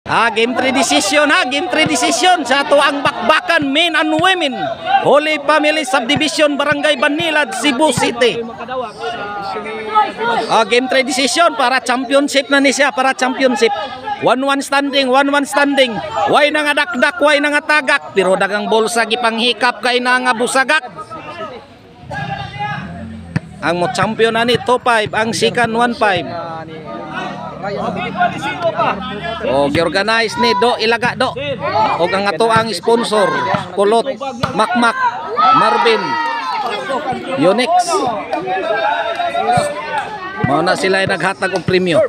Game 3 decision Game 3 decision sa tuang bakbakan men and women Holy Family Subdivision Barangay Banilad, Cebu City. Game 3 decision para championship na ni siya, para championship. 1-1 standing, 1-1 standing. Way na nga dakdak, way na nga tagak, pero dagang bolsa gipanghikap kay na nga busagak. Ang mo champion na ni 2-5, ang sikan 1-5. Giorganize ni Do Ilaga Do. O ang ato ang sponsor, Kulot, Makmak, Marvin, Unix. Mao na sila ay naghatag og premyo.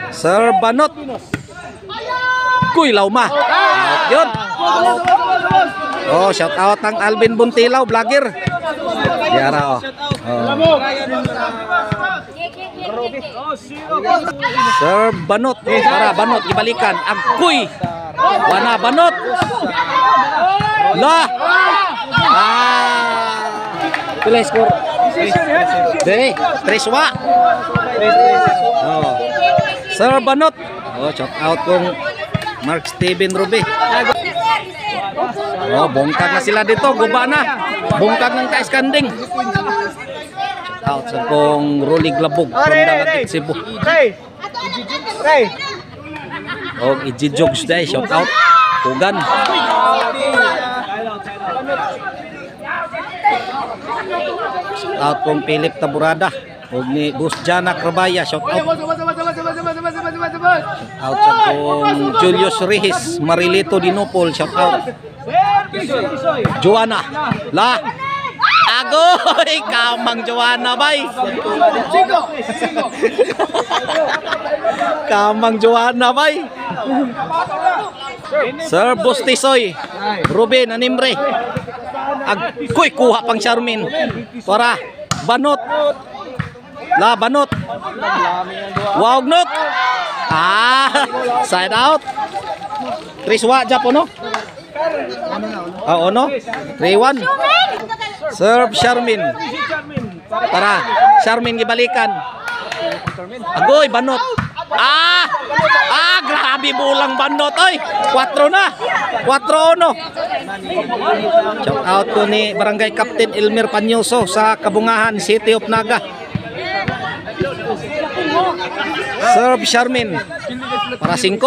Sir Banot. Kuy Lauma. Yun. Shout out ang Alvin Buntilaw, vlogger. Diara Sir Banot, para Banot ibalikan ang kuy. Wana Banot. Lah. Pila skor? 3-wa. Sir Banot. Shout out kong Mark Steven Ruby. Bongkag na sila dito, guba na. Bongkag ng kaiskanding. Shout out sa kong Rolig Labog from Dalagit, Cebu. Ijijogs day, shout out. Hugan. Shout out kong Philip Taburada. Og ni Bus Jana Krabaya, shout out. Out sa kong Julius Rihis, Marilito Dinopol, shout out. Joanna, la. Agoy, kamang Joanna bay. Kamang Joanna bay. Sir Bustisoy, Ruben Animre. Kuy kuha pang Charmin. Para Banot. La Banot. Wag not. Side out. Triswa Japono. No? 3-1. Serve Charmin. Para Charmin gibalikan. Agoy Banot. Grabe bulang Banot oy. 4 na. 4-1. Shout out ko ni Barangay Captain Elmer Panyoso sa Kabungahan, City of Naga. Serve Charmin. Para 5.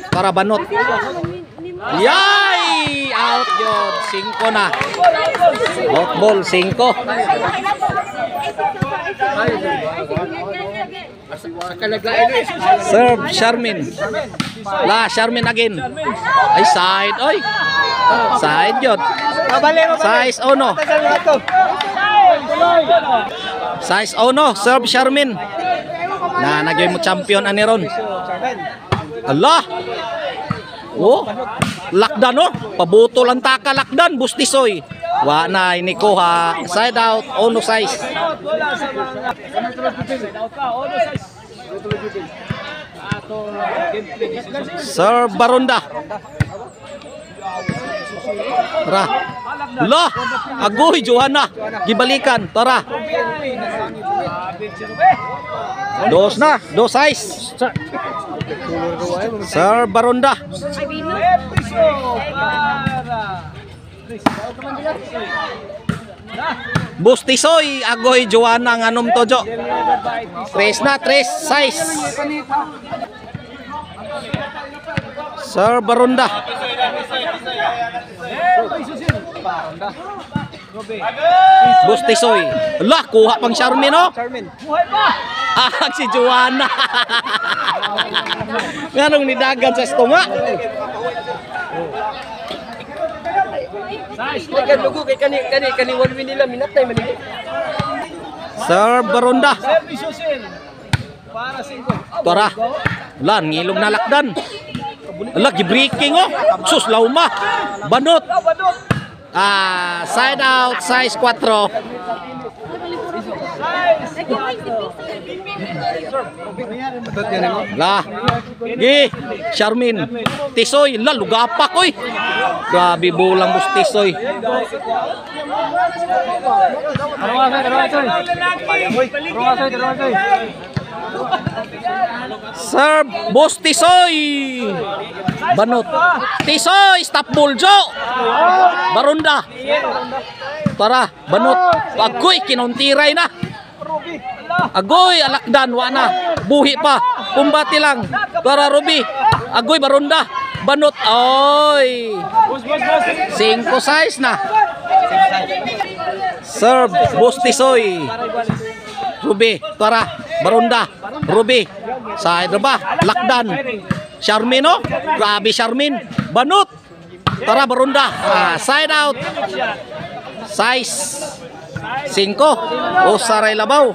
Para Banot. Yay! Out yun. 5 na. Out ball 5. Serve Charmin. La Charmin again. Ay side oy. Side yun. Size no. Size no. Serve Charmin. Nagyoy mo champion ani ron. Allah. Lakdan pabuto lang taka lakdan Bustisoy. Wa na ini ko ha. Side out no size. Sir Baronda. Tara. La, agoy Joanna. Gibalikan, tara. 2 na, 2 size. Sir Baronda. Bustisoy, agoy Joanna nganom tojo. 3 na, 3 size. Sir Baronda. Bustisoy. Lah, kuha pang Charmin si Joanna. Nganong nidagan sa stoma. Sir Baronda. Tara. Lan ngilog na lakdan. Lagi breaking Sus Lauma. Banot. Side out size 4. La. Charmin. Tisoy, lugapak oy. Grabe bulang bus Tisoy. Serve, Boss Tisoy. Banot. Tisoy, stop ball, Jo. Barunda. Tara, banot. Agoy, kinuntiray na. Agoy, alakdan, wana. Buhi pa. Pumbati lang. Tara, Ruby. Agoy, barunda. Banot. Oy. 5-6 na. Serve, Boss Tisoy. Ruby, tara. Barunda. Ruby. Side ba? Lakdan. Charmin, oh. Grabe, Charmin. Banot. Tara, barunda. Side out. Size 5. Usaray labaw.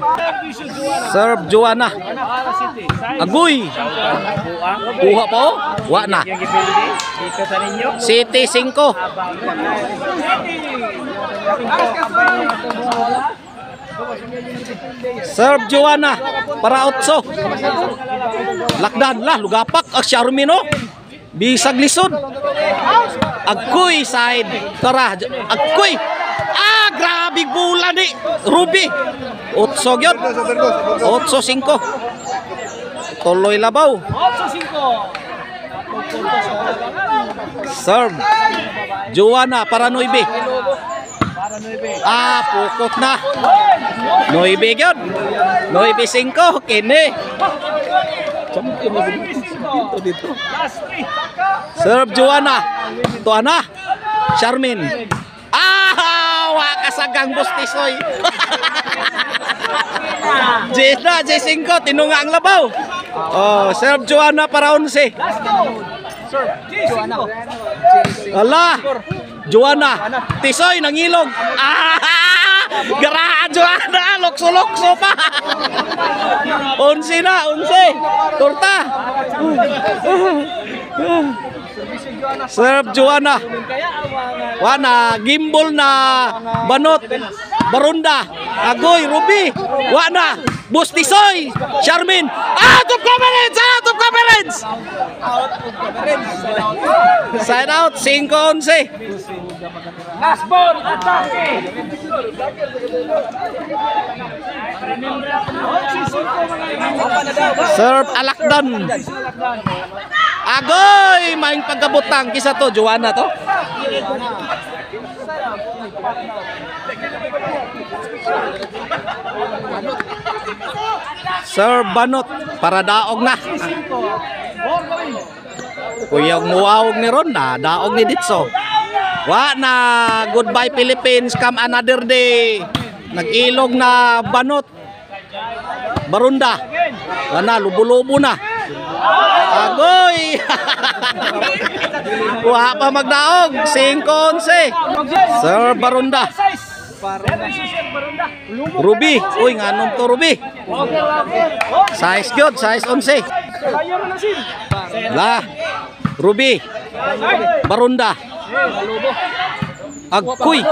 Serve, Joanna. Agoy. Kuha pa, oh. Wa na. City 5. Serve, Joanna. Para 8. Lakdan lah, lugapak. Charmin, oh. Bisag lisod. Agoy, side. Tara, agoy. Grabe bola ni Ruby. 8 gyud. 8-5. Tuloy labaw. 8-5. Serve, Joanna para 9. Pukot na. 9 gyud. 9-5 kini. Dito. Serve, Joanna. Tuana. Charmin. Wa kasagang Boss Tisoy. Jena, J5, tinunga ang labaw. Oh, serve, Joanna para 11. Ala, Joanna. Tisoy nangilog. Garahan, Joanna. Lokso-lokso pa. 11 na, 11. Torta. Serve, Joanna. Wana, gimbal na. Banot. Barunda. Agoy, Ruby. Wana. Boss Tisoy. Charmin. Out of coverage! Out of coverage! Side out. 5-11. Last ball, atake. Serve, Alakdan. Agoy, maing pagkabutang. Kisa to, Joanna to. Serve, Banot. Para daog na. Kuya muawag ni Ron na. Daog ni Ditso. Wa na. Goodbye Philippines. Come another day. Nag-ilog na Banot. Barunda. Wana, lubo-lubo na. Agoy. Wa pa magdaog. 5-11. Sir Barunda. Ruby. Uy, nganong to Ruby. Size gyud, size 11. Lah. Ruby. Barunda. Agkuy.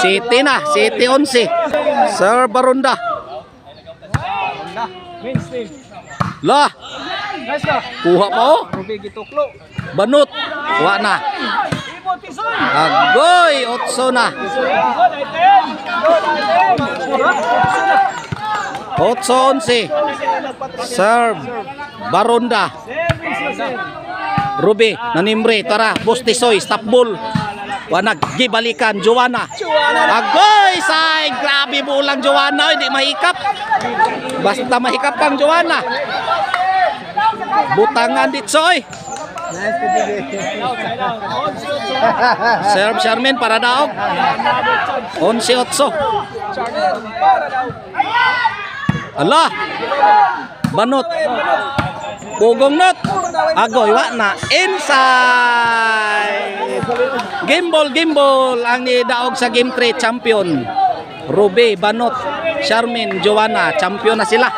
City na, City 11. Sir Barunda. Lah. Kuha pa, oh. Banot. Wa na. Agoy, 8 na. 8-11. Serve. Barunda. Ruby, nanimbre. Tara, Boss Tisoy, stop ball. Wanag, gibalikan, Joanna. Agoy, say. Grabe bulang Joanna. Hindi mahikap. Basta mahikap kang Joanna. Butangan Ditsoy. Serve, Charmin para daog. 11-8. Allah. Banot. Bugong not. Agoy, wa na. Inside. Gimbal, gimbal. Ang nidaog sa game 3, champion. Ruby, Banot, Charmin, Joanna. Champion na sila.